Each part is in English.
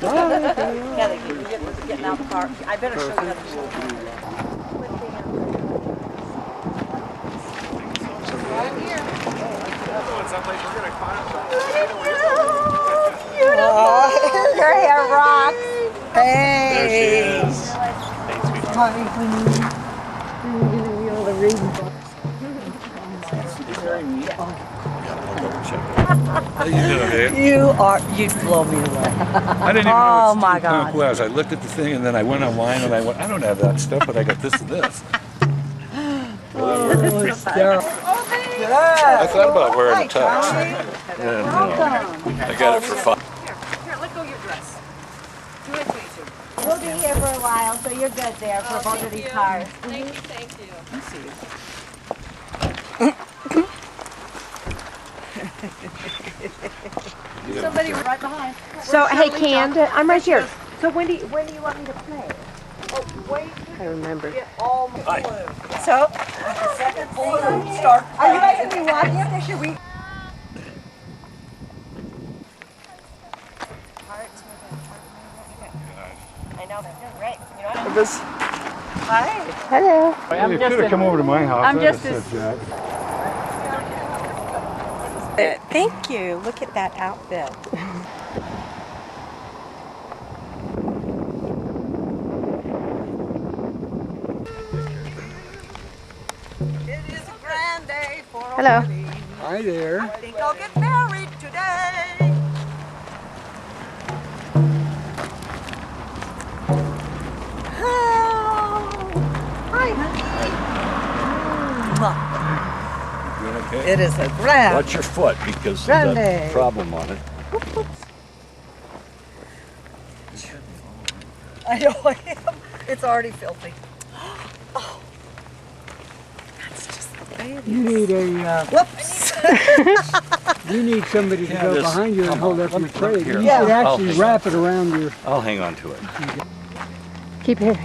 Kelly, getting out of the car. I better show you how to do it. Right here. Your hair rocks. Hey. There she is. Thanks, Hi, honey. All the reading books. How you doing, Dave? You'd blow me away. I didn't even know Oh what my steampunk God. was. I looked at the thing and then I went online and I went, I don't have that stuff, but I got this and this. Oh, hysterical. I thought about wearing a tux. Welcome. I got it for fun. Here, let go of your dress. Do it, please. We'll be here for a while, so you're good there for both of these cars. Thank you, thank you. I see you. Somebody right behind. So, hey, Candace, I'm right here. So when do you want me to play? Oh, wait. I remember. Get all the Hi. blue. So, the second balloon start. Are you guys going to be walking up there? Should we? I know, that's good, right? You know what? This. Hi. Hello. You could have come over to my house. I'm I'd just have as- said that. Thank you. Look at that outfit. It is a grand day for a Hello. wedding. Hi there. I think I'll get married today. Hi, honey. Doing okay? It is a grand. Watch your foot because Grande. there's a problem on it. I know I am. It's already filthy. Oh, that's just the baby. You need a, Whoops. you need somebody to Yeah, go this- behind you and come hold on, up let your me- tray. here. You Yeah. should actually I'll- wrap it around your. I'll hang on to it. Keep it.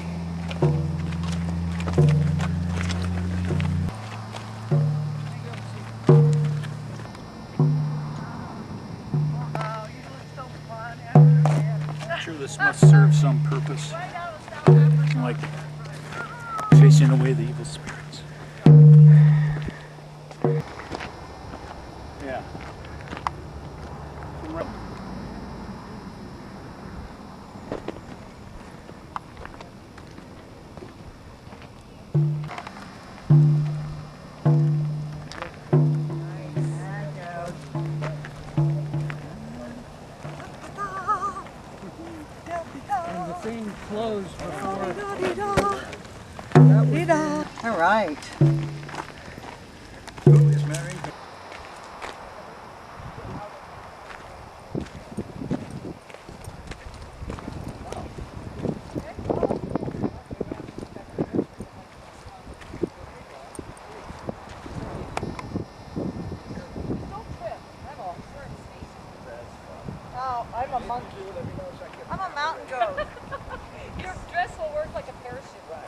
I'm sure this must serve some purpose, like chasing away the evil spirits. Yeah. And the thing closed before. All right. Who is marrying? Oh, I'm a monkey. I'm a mountain goat. Your dress will work like a parachute. Right.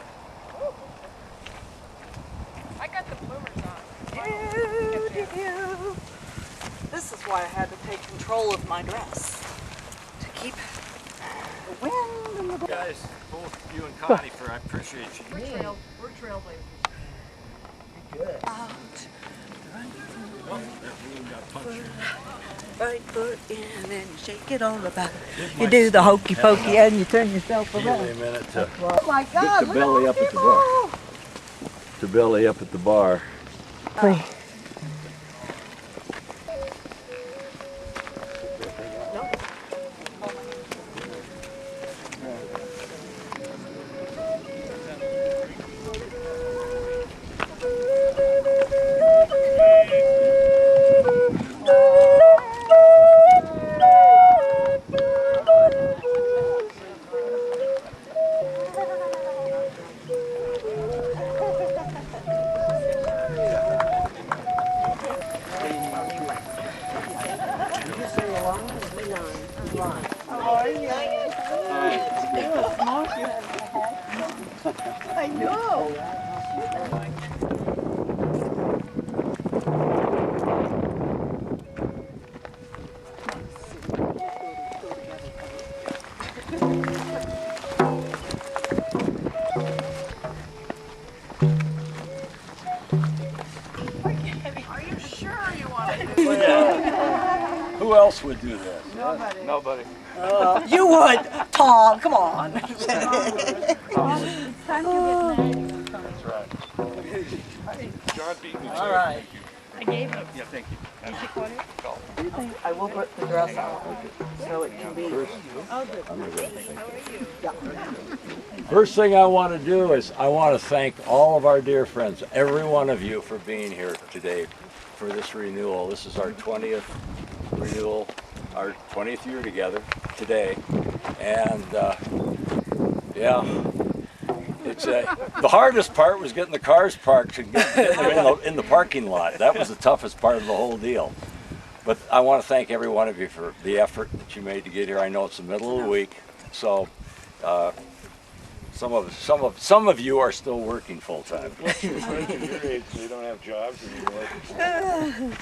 I got the bloomers on. This is why I had to take control of my dress. To keep the wind and the Guys, both you and Connie, I appreciate you. We're trailblazers. Out. Right foot in and you shake it all about. You do the hokey pokey and you turn yourself Give me around. a minute to Oh my God! the look belly at up at the people. bar. To belly up at the bar. Wait. I know. Who else would do this? Nobody. You would, Tom. Come on. That's right. John beat me to All right. I gave it. Yeah, thank you. I will put the dress on so it can be. First thing I want to do is I want to thank all of our dear friends, every one of you, for being here today for this renewal. This is our 20th renewal, our 20th year together today, and yeah, it's the hardest part was getting the cars parked and getting them in the parking lot. That was the toughest part of the whole deal. But I want to thank every one of you for the effort that you made to get here. I know it's the middle of the week, so some of you are still working full time. Your age, they don't have jobs anymore.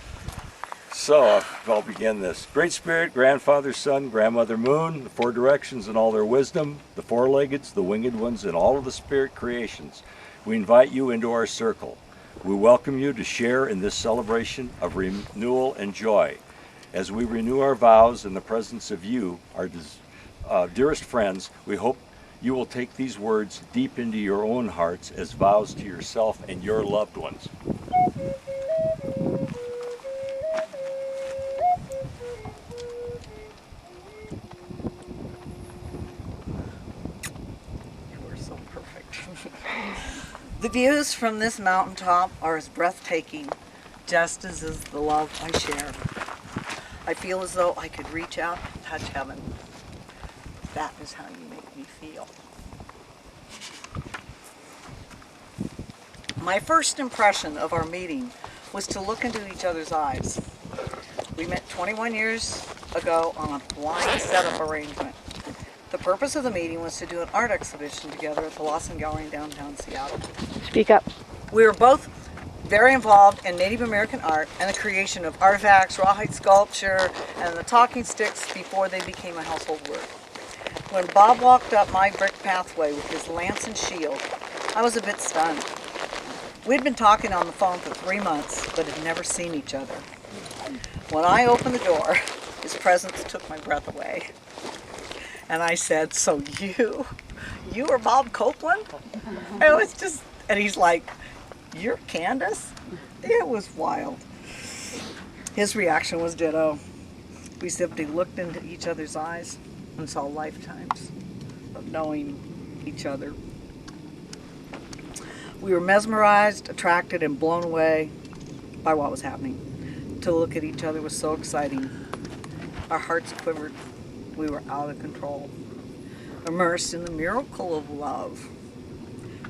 So I'll begin this. Great Spirit, Grandfather, Son, Grandmother Moon, the four directions in all their wisdom, the four-leggeds, the winged ones, and all of the spirit creations. We invite you into our circle. We welcome you to share in this celebration of renewal and joy. As we renew our vows in the presence of you, our dearest friends, we hope you will take these words deep into your own hearts as vows to yourself and your loved ones. You are so perfect. The views from this mountaintop are as breathtaking, just as is the love I share. I feel as though I could reach out and touch heaven. That is how you make me feel. My first impression of our meeting was to look into each other's eyes. We met 21 years ago on a blind setup arrangement. The purpose of the meeting was to do an art exhibition together at the Lawson Gallery in downtown Seattle. Speak up. We were both very involved in Native American art and the creation of artifacts, rawhide sculpture, and the talking sticks before they became a household word. When Bob walked up my brick pathway with his lance and shield, I was a bit stunned. We'd been talking on the phone for 3 months, but had never seen each other. When I opened the door, his presence took my breath away. And I said, "So you are Bob Copeland?" It was just, and he's like, "You're Candace?" It was wild. His reaction was ditto. We simply looked into each other's eyes and saw lifetimes of knowing each other. We were mesmerized, attracted, and blown away by what was happening. To look at each other was so exciting. Our hearts quivered. We were out of control, immersed in the miracle of love.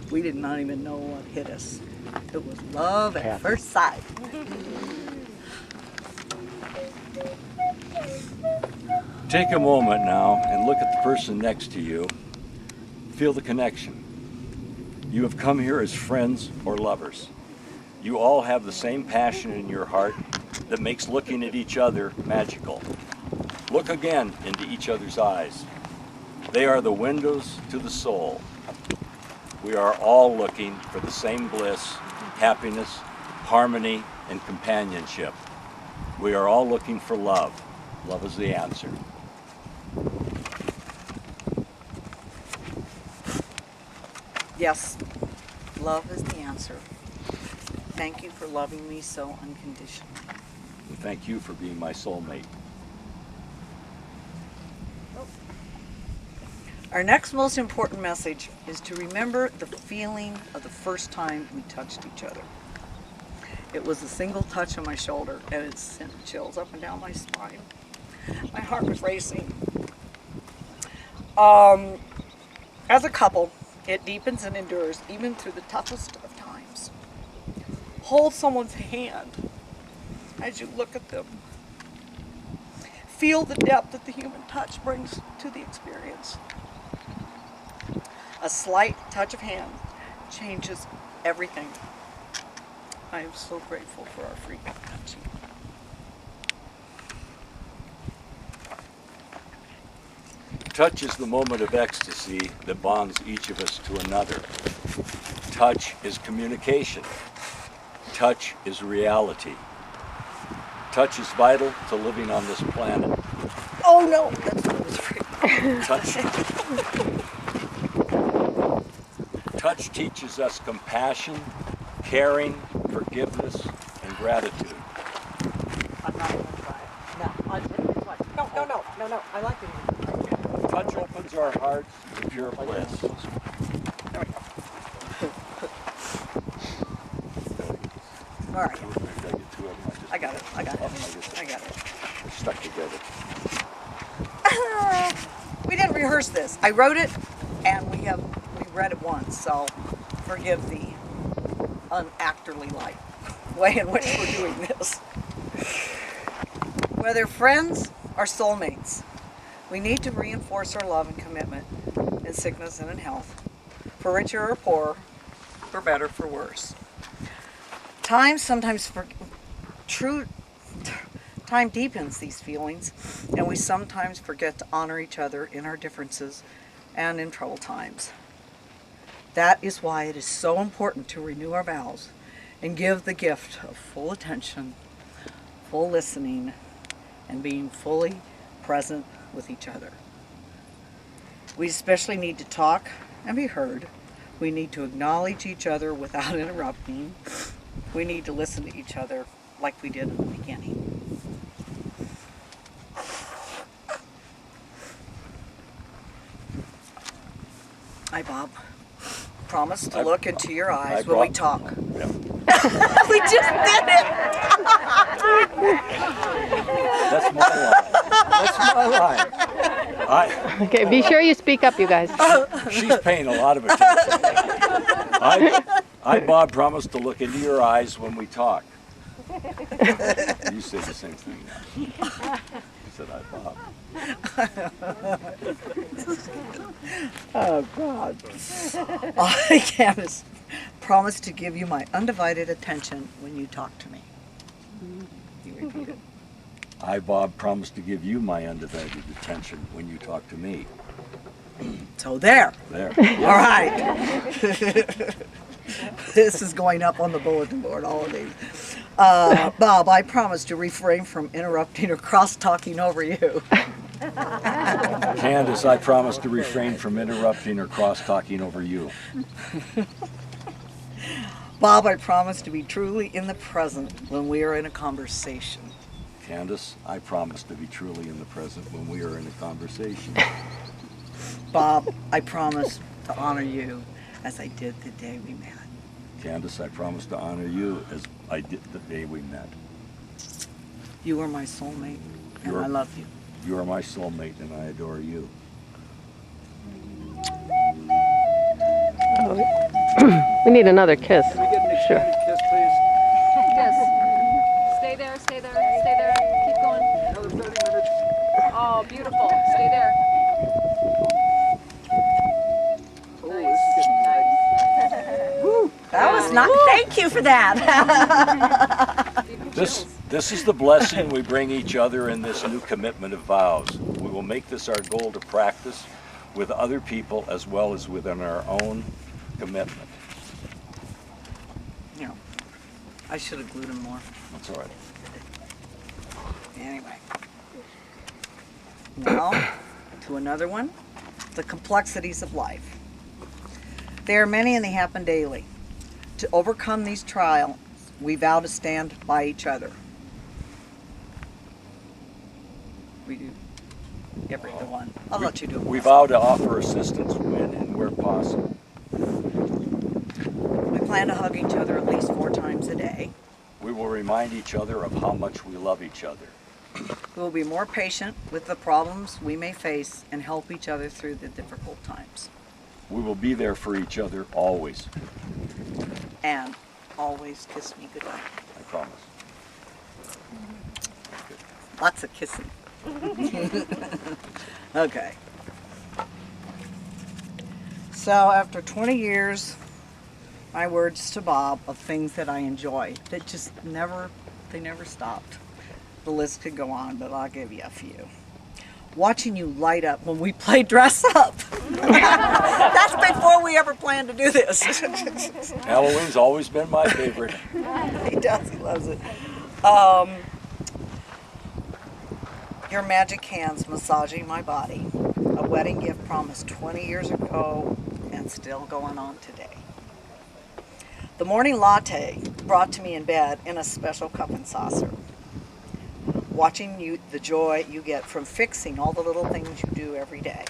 We did not even know what hit us. It was love at first sight. Take a moment now and look at the person next to you. Feel the connection. You have come here as friends or lovers. You all have the same passion in your heart that makes looking at each other magical. Look again into each other's eyes. They are the windows to the soul. We are all looking for the same bliss, happiness, harmony, and companionship. We are all looking for love. Love is the answer. Yes, love is the answer. Thank you for loving me so unconditionally. And thank you for being my soulmate. Our next most important message is to remember the feeling of the first time we touched each other. It was a single touch on my shoulder, and it sent chills up and down my spine. My heart was racing. As a couple, it deepens and endures even through the toughest of times. Hold someone's hand as you look at them. Feel the depth that the human touch brings to the experience. A slight touch of hand changes everything. I am so grateful for our frequent touching. Touch is the moment of ecstasy that bonds each of us to another. Touch is communication. Touch is reality. Touch is vital to living on this planet. Oh no, that's what I was afraid. Touch teaches us compassion, caring, forgiveness, and gratitude. I'm not gonna try it. No, I like it. Touch opens our hearts to pure bliss. There we go. All right, I got it. They're stuck together. We didn't rehearse this. I wrote it, and we read it once, so forgive the unactorly like way in which we're doing this. Whether friends or soulmates, we need to reinforce our love and commitment in sickness and in health, for richer or poorer, for better, for worse. Time deepens these feelings, and we sometimes forget to honor each other in our differences and in troubled times. That is why it is so important to renew our vows and give the gift of full attention, full listening, and being fully present with each other. We especially need to talk and be heard. We need to acknowledge each other without interrupting. We need to listen to each other like we did in the beginning. I, Bob, promise to look into your eyes when we talk. Yep. We just did it! That's my line. Okay, be sure you speak up, you guys. She's paying a lot of attention. I, Bob, promise to look into your eyes when we talk. You said the same thing now. You said, I, Bob. Oh, God. I, Candace, promise to give you my undivided attention when you talk to me. You repeat it. I, Bob, promise to give you my undivided attention when you talk to me. So there. There. All right. This is going up on the bulletin board, all of these. Bob, I promise to refrain from interrupting or cross-talking over you. Candace, I promise to refrain from interrupting or cross-talking over you. Bob, I promise to be truly in the present when we are in a conversation. Candace, I promise to be truly in the present when we are in a conversation. Bob, I promise to honor you as I did the day we met. Candace, I promise to honor you as I did the day we met. You are my soulmate, and I love you. You are my soulmate, and I adore you. We need another kiss. Can we get an Sure. extended kiss, please? Yes. Stay there, stay there, stay there. Keep going. Another 30 minutes. Oh, beautiful. Stay there. Oh, this is getting exciting. That was not. Thank you for that. This is the blessing we bring each other in this new commitment of vows. We will make this our goal to practice with other people as well as within our own commitment. You know, I should have glued them more. That's all right. Anyway. Now, to another one, the complexities of life. There are many and they happen daily. To overcome these trials, we vow to stand by each other. We do. Every one. I'll let you do it. We vow to offer assistance when and where possible. We plan to hug each other at least 4 times a day. We will remind each other of how much we love each other. We will be more patient with the problems we may face and help each other through the difficult times. We will be there for each other always. And always kiss me goodnight. I promise. Lots of kissing. Okay. So after 20 years, my words to Bob of things that I enjoy that just never stopped. The list could go on, but I'll give you a few. Watching you light up when we play dress up. That's before we ever planned to do this. Halloween's always been my favorite. He does, he loves it. your magic hands massaging my body. A wedding gift promised 20 years ago and still going on today. The morning latte brought to me in bed in a special cup and saucer. Watching you, the joy you get from fixing all the little things you do every day.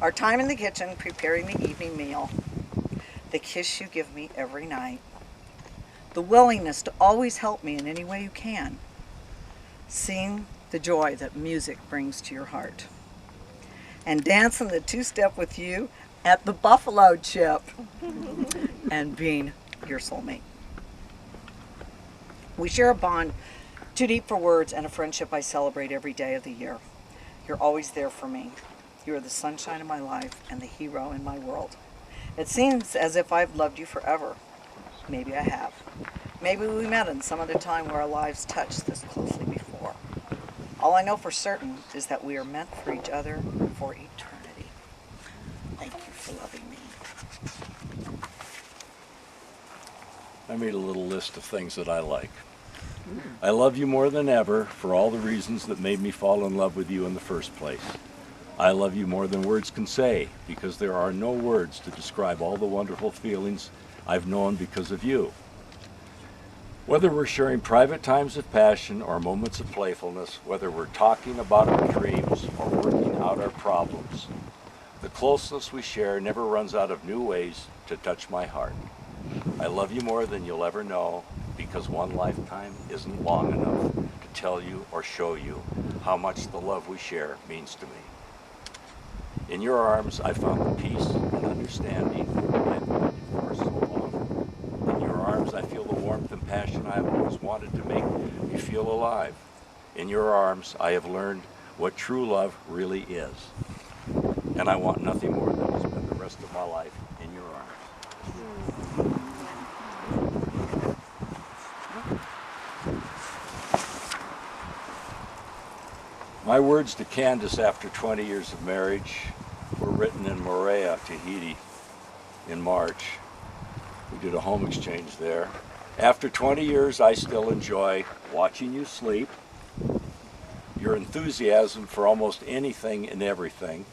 Our time in the kitchen preparing the evening meal. The kiss you give me every night. The willingness to always help me in any way you can. Seeing the joy that music brings to your heart. And dancing the two-step with you at the Buffalo Chip. And being your soulmate. We share a bond too deep for words and a friendship I celebrate every day of the year. You're always there for me. You are the sunshine of my life and the hero in my world. It seems as if I've loved you forever. Maybe I have. Maybe we met in some other time where our lives touched this closely before. All I know for certain is that we are meant for each other for eternity. Thank you for loving me. I made a little list of things that I like. I love you more than ever for all the reasons that made me fall in love with you in the first place. I love you more than words can say because there are no words to describe all the wonderful feelings I've known because of you. Whether we're sharing private times of passion or moments of playfulness, whether we're talking about our dreams or working out our problems, the closeness we share never runs out of new ways to touch my heart. I love you more than you'll ever know because one lifetime isn't long enough to tell you or show you how much the love we share means to me. In your arms, I found the peace and understanding I've needed for so long. In your arms, I feel the warmth and passion I have always wanted to make me feel alive. In your arms, I have learned what true love really is. And I want nothing more than to spend the rest of my life in your arms. My words to Candace after 20 years of marriage were written in Moorea, Tahiti, in March. We did a home exchange there. After 20 years, I still enjoy watching you sleep, your enthusiasm for almost anything and everything,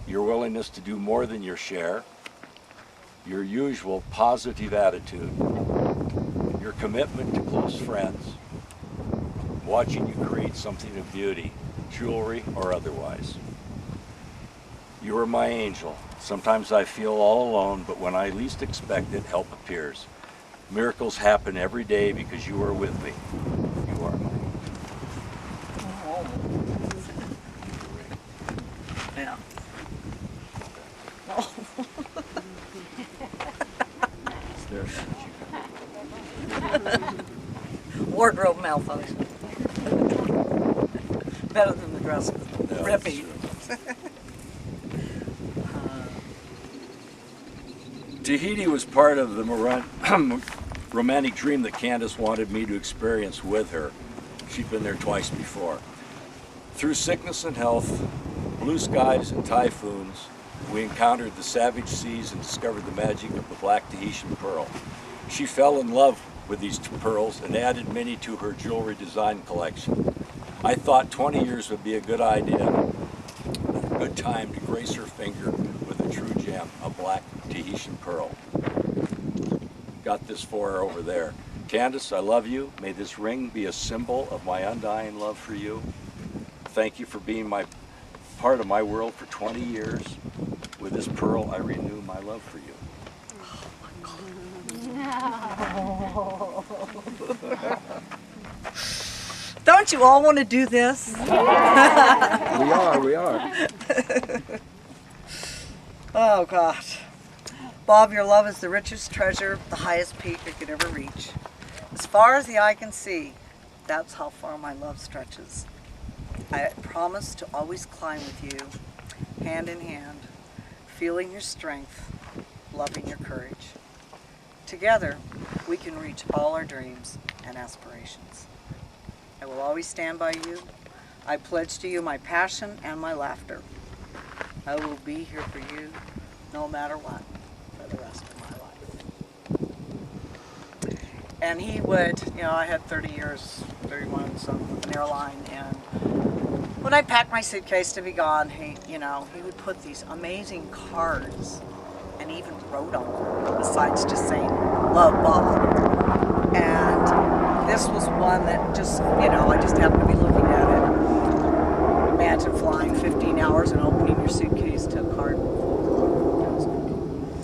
your willingness to do more than your share, your usual positive attitude, your commitment to close friends, watching you create something of beauty, jewelry or otherwise. You are my angel. Sometimes I feel all alone, but when I least expect it, help appears. Miracles happen every day because you are with me. You are my angel. Yeah. Wardrobe malfunction. Better than the dress was ripping. Tahiti was part of the romantic dream that Candace wanted me to experience with her. She'd been there twice before. Through sickness and health, blue skies and typhoons, we encountered the savage seas and discovered the magic of the black Tahitian pearl. She fell in love with these pearls and added many to her jewelry design collection. I thought 20 years would be a good idea, a good time to grace her finger with a true gem, a black Tahitian pearl. Got this for her over there. Candace, I love you. May this ring be a symbol of my undying love for you. Thank you for being part of my world for 20 years. With this pearl, I renew my love for you. Don't you all want to do this? We are. Oh, gosh. Bob, your love is the richest treasure, the highest peak it could ever reach. As far as the eye can see, that's how far my love stretches. I promise to always climb with you, hand in hand, feeling your strength, loving your courage. Together, we can reach all our dreams and aspirations. I will always stand by you. I pledge to you my passion and my laughter. I will be here for you no matter what for the rest of my life. And he would, I had 30 years, 31 some an airline, and when I packed my suitcase to be gone, he would put these amazing cards and even wrote on them, besides just saying, "Love, Bob." And this was one that just, I just happened to be looking at it. Imagine flying 15 hours and opening your suitcase to a card.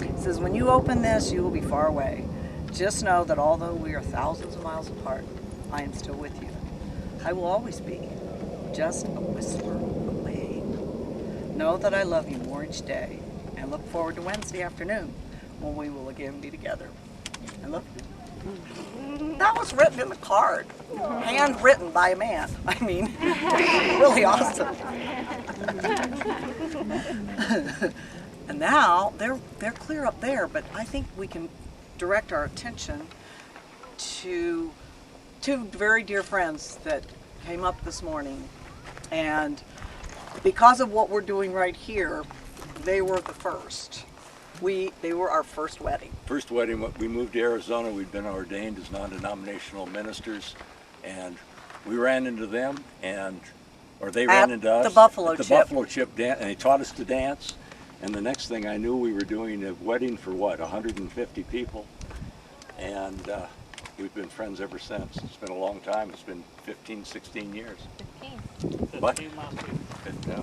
It says, "When you open this, you will be far away. Just know that although we are thousands of miles apart, I am still with you. I will always be just a whisper away. Know that I love you more each day and look forward to Wednesday afternoon when we will again be together. I love you." That was written in the card, handwritten by a man. I mean, really awesome. And now they're clear up there, but I think we can direct our attention to two very dear friends that came up this morning, and because of what we're doing right here, they were the first. They were our first wedding. First wedding, we moved to Arizona. We'd been ordained as non-denominational ministers, and we ran into them, or they ran into us the Buffalo at the Chip. Buffalo Chip dance, and they taught us to dance. And the next thing I knew, we were doing a wedding for 150 people, and we've been friends ever since. It's been a long time. It's been 15, 16 years. 15. What? Yeah.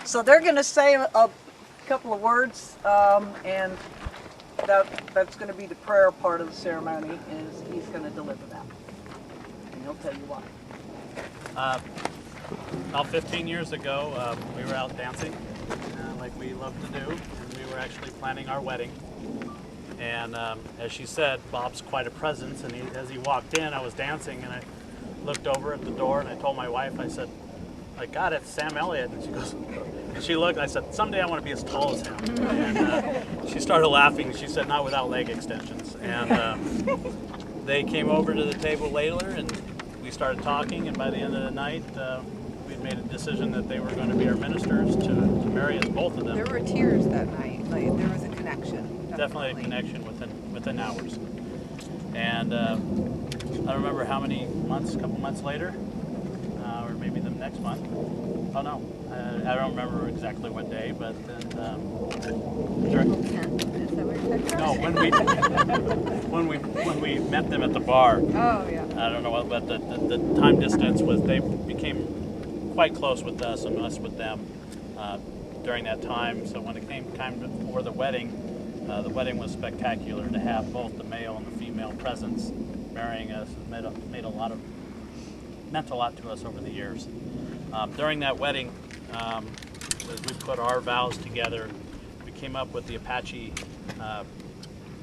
So they're going to say a couple of words, and that's going to be the prayer part of the ceremony. Is he's going to deliver that, and he'll tell you why. About 15 years ago, we were out dancing, like we love to do, and we were actually planning our wedding. And as she said, Bob's quite a presence, and as he walked in, I was dancing, and I looked over at the door, and I told my wife, I said, "My God, it's Sam Elliott." And she goes, and she looked, I said, "Someday I want to be as tall as him." And she started laughing. She said, "Not without leg extensions." And they came over to the table later, and we started talking, and by the end of the night, we'd made a decision that they were going to be our ministers to marry us, both of them. There were tears that night. Like, there was a connection. Definitely a connection within hours. And I remember how many months, a couple months later, or maybe the next month. Oh no, I don't remember exactly what day, but then no, when we met them at the bar. Oh yeah. I don't know what, but the time distance was, they became quite close with us and us with them during that time. So when it came time for the wedding was spectacular. To have both the male and the female presence marrying us meant a lot to us over the years. During that wedding, as we put our vows together, we came up with the Apache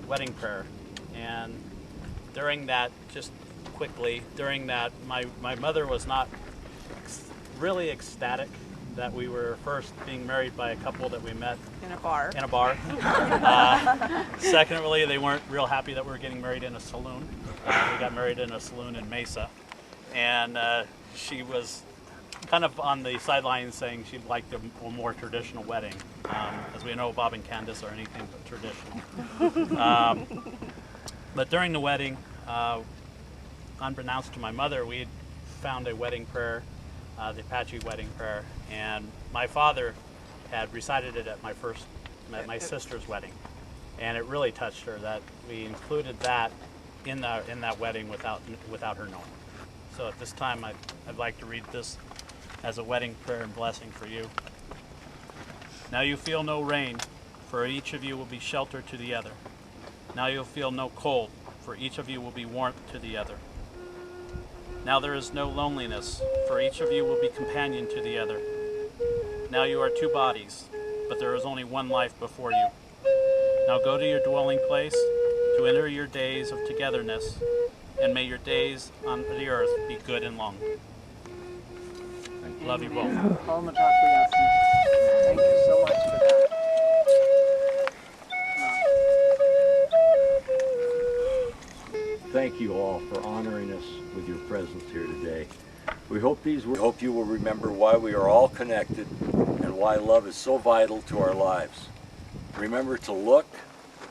wedding prayer. And during that, just quickly, my mother was not really ecstatic that we were first being married by a couple that we met In a bar. Secondly, they weren't real happy that we were getting married in a saloon. We got married in a saloon in Mesa. And she was kind of on the sidelines saying she'd like a more traditional wedding. As we know, Bob and Candace are anything but traditional. But during the wedding, unbeknownst to my mother, we had found a wedding prayer, the Apache wedding prayer, and my father had recited it at my sister's wedding, and it really touched her that we included that in that wedding without her knowing. So at this time, I'd like to read this as a wedding prayer and blessing for you. Now you feel no rain, for each of you will be shelter to the other. Now you'll feel no cold, for each of you will be warmth to the other. Now there is no loneliness, for each of you will be companion to the other. Now you are two bodies, but there is only one life before you. Now go to your dwelling place to enter your days of togetherness, and may your days on the earth be good and long. Love you both. Paul Mataki, thank you so much for that. Thank you all for honoring us with your presence here today. We hope you will remember why we are all connected and why love is so vital to our lives. Remember to look,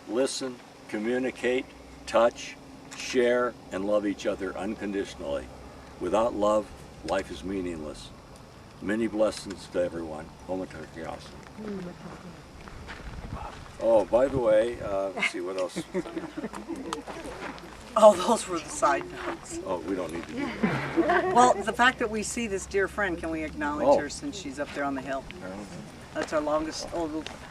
listen, communicate, touch, share, and love each other unconditionally. Without love, life is meaningless. Many blessings to everyone. Homatarios. Oh, by the way, let's see what else. Oh, those were the side notes. Oh, we don't need to do that. Well, the fact that we see this dear friend, can we acknowledge Oh. her since she's up there on the hill? That's our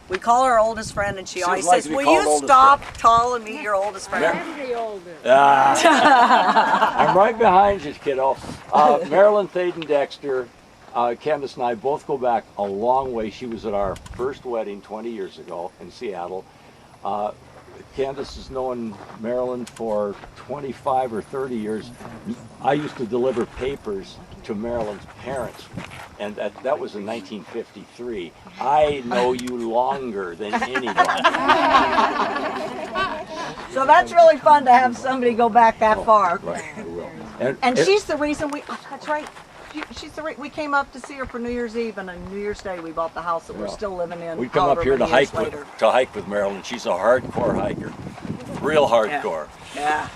we call her our oldest friend, and she always like says, to be will called you oldest stop tall and meet your oldest friend? I'm right behind you, kiddo. Marilyn Thaden Dexter, Candace and I both go back a long way. She was at our first wedding 20 years ago in Seattle. Candace has known Marilyn for 25 or 30 years. I used to deliver papers to Marilyn's parents, and that was in 1953. I know you longer than anyone. So that's really fun to have somebody go back that far. Right, I will. And she's the reason that's right. She's the we came up to see her for New Year's Eve, and on New Year's Day we bought the house that we're still living in. We come up here to hike later. with Marilyn. She's a hardcore hiker, real hardcore. Yeah.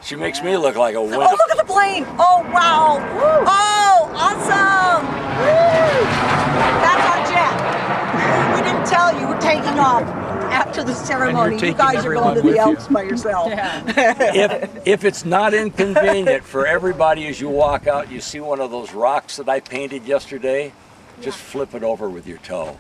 She makes me look like a wimp. Oh, look at the plane! Oh, wow! Woo. Oh, awesome! Woo. That's our jet. We didn't tell you we're taking off after the ceremony. You guys are going to the Alps by yourself. If it's not inconvenient for everybody as you walk out, you see one of those rocks that I painted yesterday, just flip it over with your toe.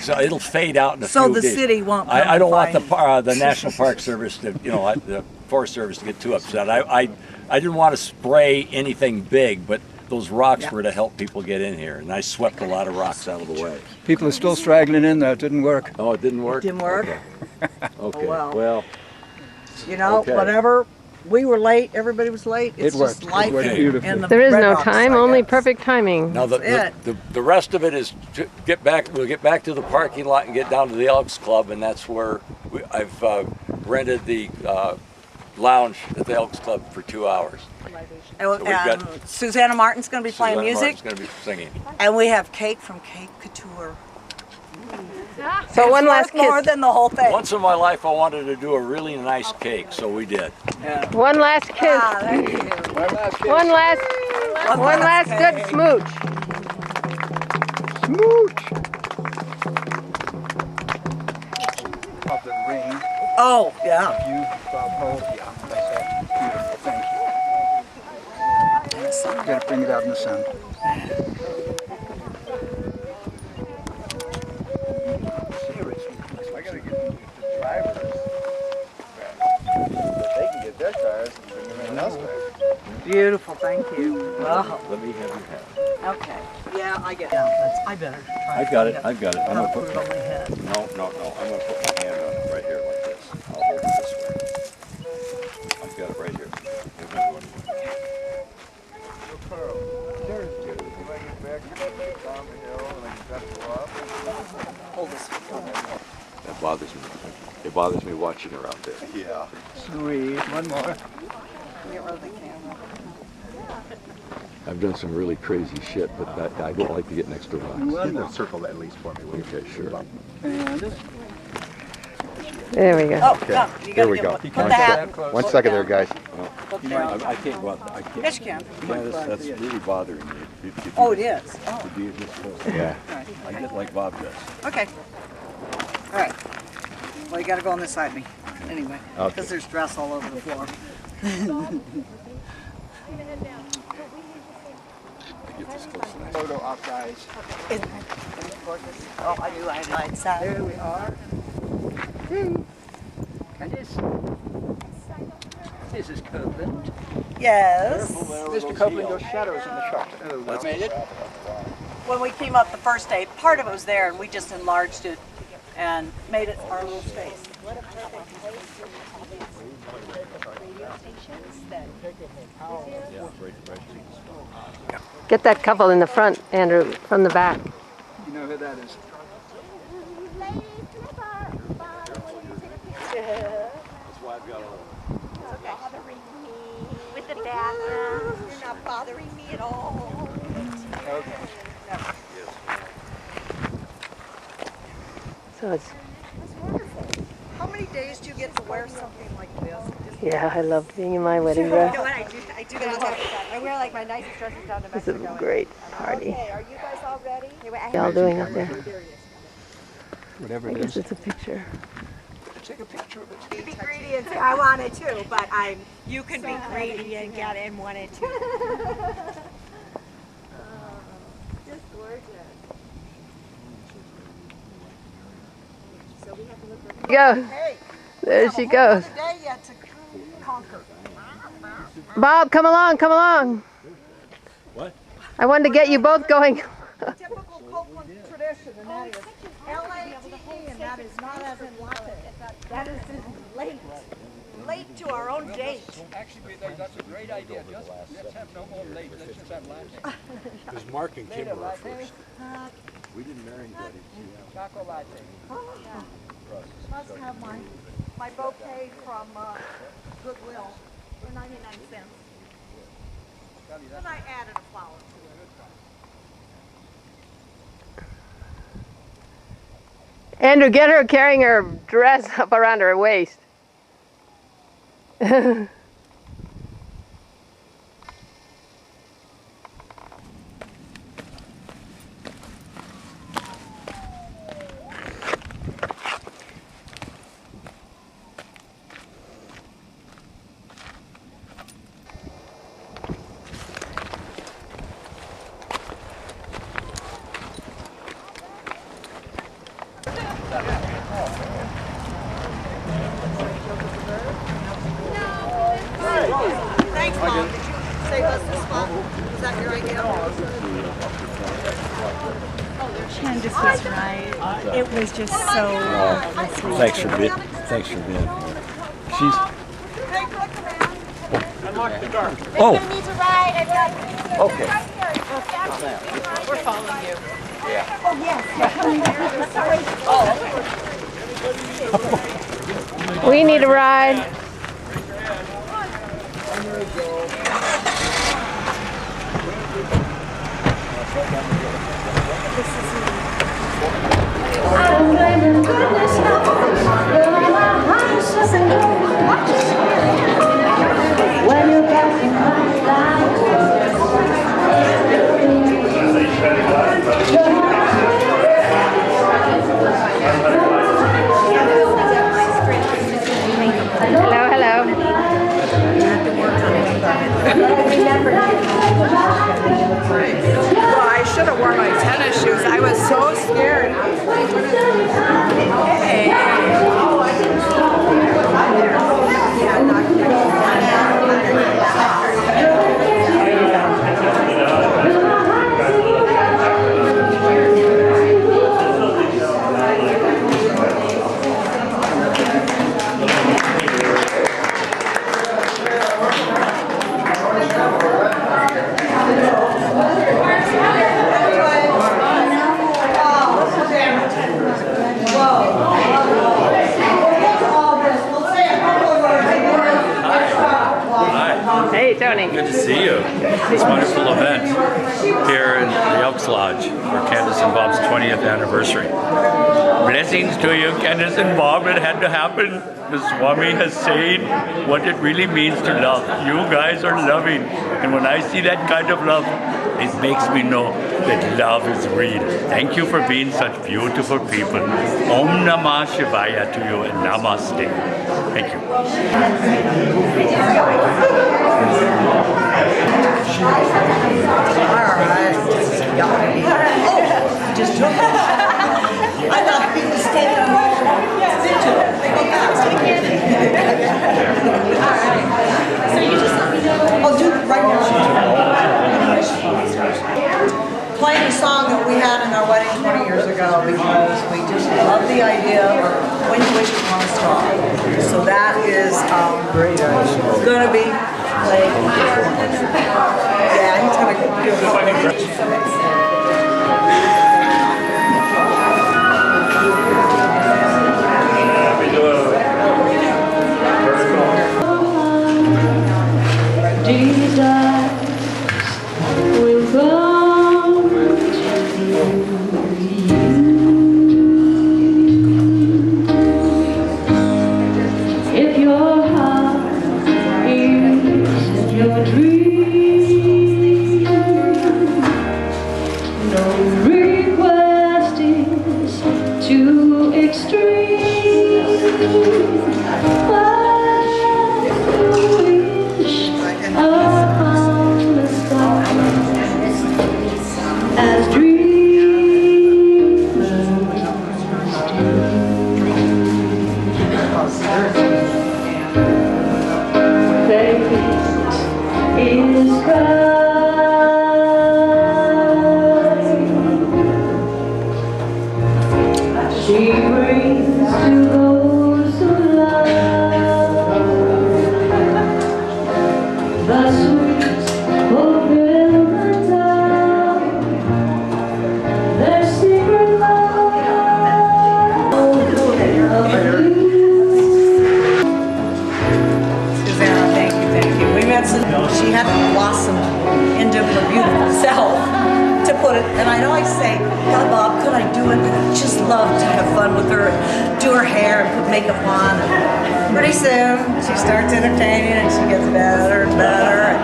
So it'll fade out in a few days. So the city won't. I don't want the National Park Service to, the Forest Service to get too upset. I didn't want to spray anything big, but those rocks were to help people get in here, and I swept a lot of rocks out of the way. People are still straggling in there. It didn't work. Oh, it didn't work? Didn't work? Okay. Oh, Well, whatever. We were late. Everybody was late. It's It worked. just life It worked Okay. beautifully. in the There is Red no Rocks, time, I only guess. perfect timing. now the rest of it is to get back. We'll get back to the parking lot and get down to the Elks Club, and that's where I've rented the lounge at the Elks Club for 2 hours. And, we've got- Susanna Martin's going to be playing Susanna music, Martin's going to be singing. and we have cake from Cake Couture. So one last More kiss. than the whole thing. Once in my life, I wanted to do a really nice cake, so we did. One last kiss. Ah, thank you. One last good smooch. Of the ring, Oh, yeah. you, Bob Hope. Yeah, that's beautiful. Thank you. You gotta bring it out in the sun. I gotta get the drivers back. They can get their cars and bring them in elsewhere. Beautiful, thank you. Wow. Let me have your hat. Okay. Yeah, I get it. I better try. I've got it. I'm going to put it on my head. No. I'm going to put my hand on it right here like this. I'll hold it this way. I've got it right here. Here's my one. Hold this. That bothers me. It bothers me watching her out there. Yeah. Sweet. One more. Get rid of the camera. I've done some really crazy shit, but I don't like to get next to rocks. Circle at least for me, will you? Okay, sure. And this. There we go. Oh, no, you Here gotta we get go. Put the hat. One second there, guys. Look down. I can't go out. I can't. Yes, you can. Candace, that's really bothering me. Oh, it is. Oh, To be this close. Yeah. I get like Bob does. okay. All right. Well, you gotta go on this side of me. Anyway, Okay. because there's dress all over the floor. Get this close. Photo op, guys. Isn't it gorgeous? Oh, I knew I had lights out. There we are. Candace. This is Copeland. Yes. Mr. Copeland, your shadow's in the shot. Oh, well. Made it? When we came up the first day, part of it was there, and we just enlarged it and made it our little space. Get that couple in the front, Andrew, from the back. You know who that is? Bothering me with the bathroom. You're not bothering me at all. Okay. So it's, How many days do you get to wear something like this? yeah, I love being in my wedding You dress. know what? I do that all the time. I wear like my nicest dresses down to It's a Mexico. great party. Okay, are you guys all ready? What y'all doing up there? Whatever I it guess is. it's a picture. Take a picture of it. You be greedy and say, I want it too, but you can be greedy and get it and want it too. Just gorgeous. So we have to look for Go. Hey, There she goes. another day yet to conquer. Bob, come along, come along. What? I wanted to get you both going. Typical Copeland tradition, and that is L-A-T-E, and that is not as in latte. That is in late. Late to our own date. Actually, that's a great idea. Just let's have no more late. Let's just have latte. Because Mark and Kim were first. We didn't marry anybody. Choco latte. Oh, yeah. Must have my bouquet from Goodwill for 99 cents. And I added a flower to it. Andrew, get her carrying her dress up around her waist. Thanks, Mom. Did you save us this spot? Was that your idea? Candace was right. It was just so Thanks for being here. She's. Unlock the door. Oh, needs a ride. I've got okay. We're following you. We need a ride. Hello, hello. Well, I should have worn my tennis shoes. I was so scared. Hey, Tony. Good to see you. This wonderful event here in the Elks Lodge for Candace and Bob's 20th anniversary. Blessings to you, Candace and Bob. It had to happen. The Swami has said what it really means to love. You guys are loving. And when I see that kind of love, it makes me know that love is real. Thank you for being such beautiful people. Om Namah Shivaya to you and Namaste. Thank you. Just took it. I thought he was standing So you just let me know. Oh, dude, right now. Playing a song that we had in our wedding 20 years ago because we just love the idea of when you wish upon a star. So that is going to be played. Yeah, he's going to do a If your heart is your dream. I'd always say, God, Bob, could I do it? I'd just love to have fun with her, do her hair and put makeup on. And pretty soon, she starts entertaining and she gets better and better.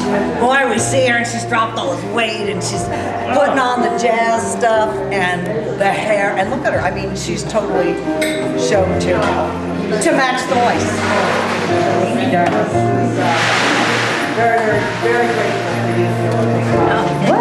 And boy, we see her and she's dropped all this weight and she's putting on the jazz stuff and the hair. And look at her. I mean, she's totally shown to match the voice. Very, very grateful for you.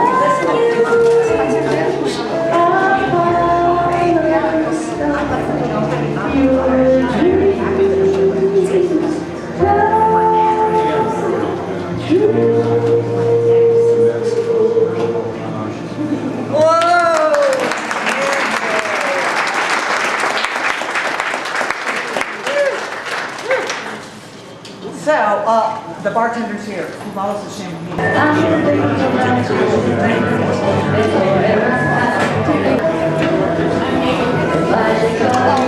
So, the bartender's here. He bought us a champagne.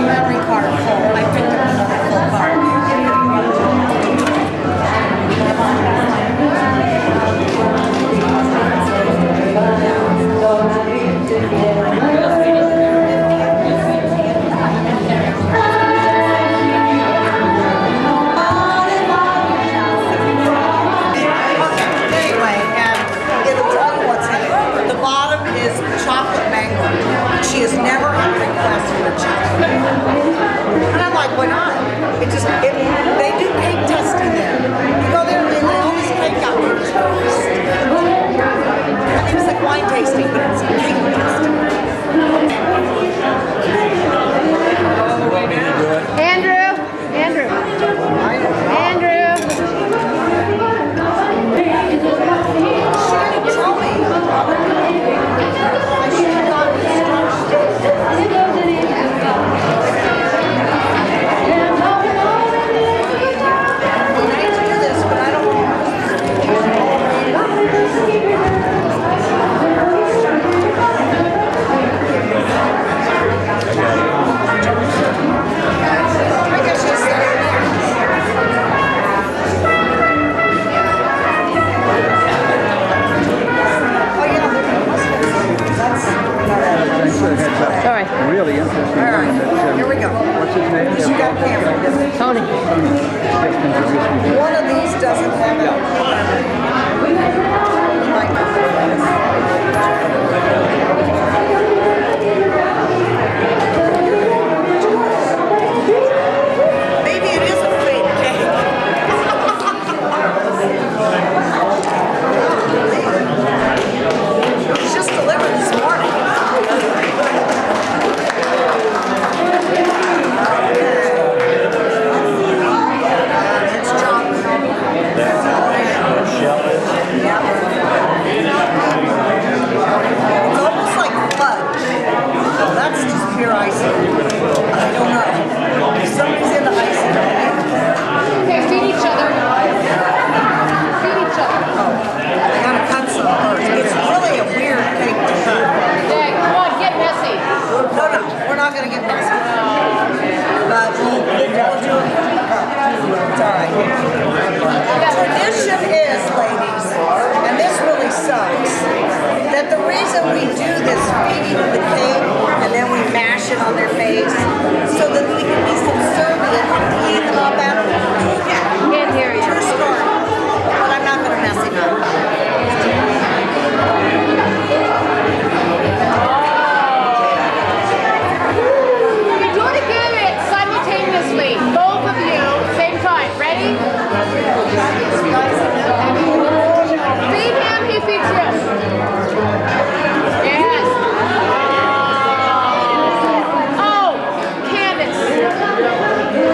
Memory card full. I picked up another full card. She has never had a request for a chocolate. And I'm like, why not? They do cake testing there. You go there and they lay all this cake out for toast. I think it's like wine tasting, but it's cake tasting. Andrew. She didn't tell me. I should have gotten Really interesting. All right, here we go. What's his name? You got a camera. Tony. One of these doesn't have maybe it is a fake cake. It was just delivered this morning. It's almost like fudge. That's just pure icing. I don't know. If somebody's into icing, Okay, feed each other. Feed each other. they gotta cut some first. It's really a weird cake to cut. Okay, come on, get messy. No, we're not gonna get messy. But we'll do it. It's all right. Tradition is, ladies, and this really sucks, that the reason we do this feeding of the cake and then we mash it on their face so that we can be subservient and clean them up afterwards. Can't hear you. True story. But I'm not going to mess him up. Okay, do it again simultaneously. Both of you, same time. Ready? Feed him, he feeds you. Yes. Oh, Candace.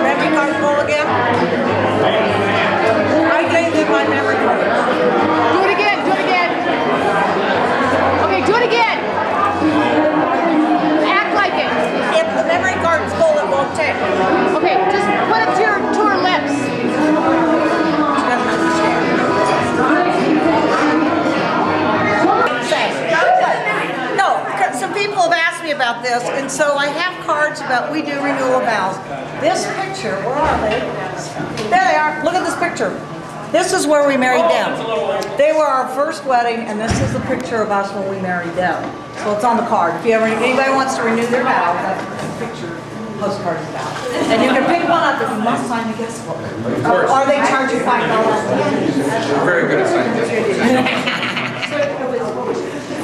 Memory card full again? I gave them my memory card. Do it again, do it again. Okay, do it again. Act like it. If the memory card's full, it won't take. Okay, just put it to her lips. She doesn't understand. No, some people have asked me about this, and so I have cards about we do renewal vows. This picture, where are they? There they are. Look at this picture. This is where we married them. They were our first wedding, and this is a picture of us when we married them. So it's on the card. If anybody wants to renew their vows, that's what the picture postcard is about. And you can pick one up, but you must sign the guest book. Or they charge you $5. Very good at signing this.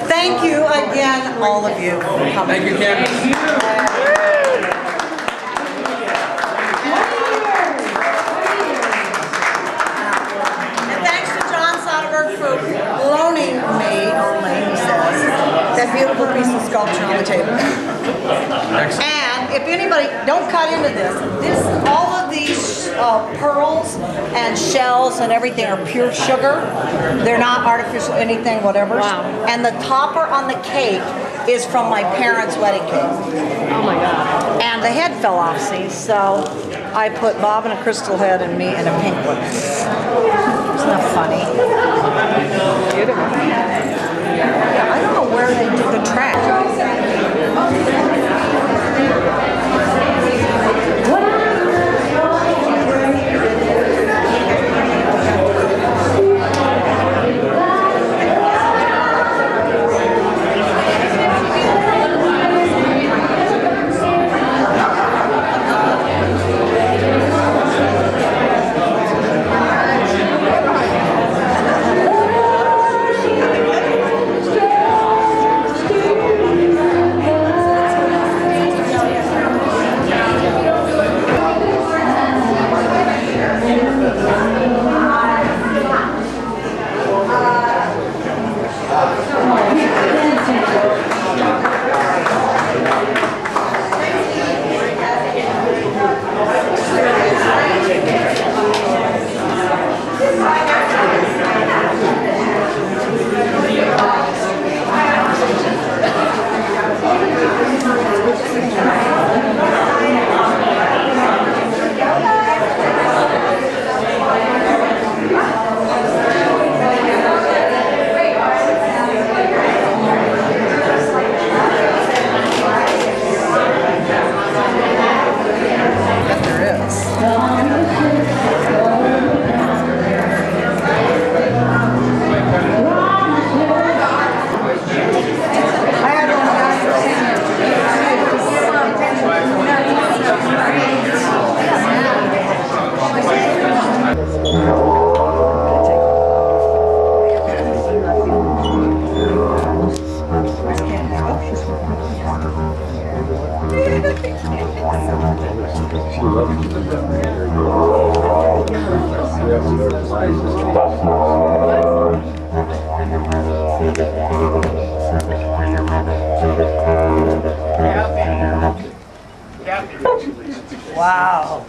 Thank you again, all of you, for coming. Thank you, Candace. For loaning me, only, he says, that beautiful piece of sculpture on the table. And if anybody, don't cut into this. All of these pearls and shells and everything are pure sugar. They're not artificial anything, whatever. Wow. And the topper on the cake is from my parents' wedding cake. Oh my God. And the head fell off, see, so I put Bob in a crystal head and me in a pink one. Isn't that funny? Beautiful. Yeah, I don't know where they do the track. Wow.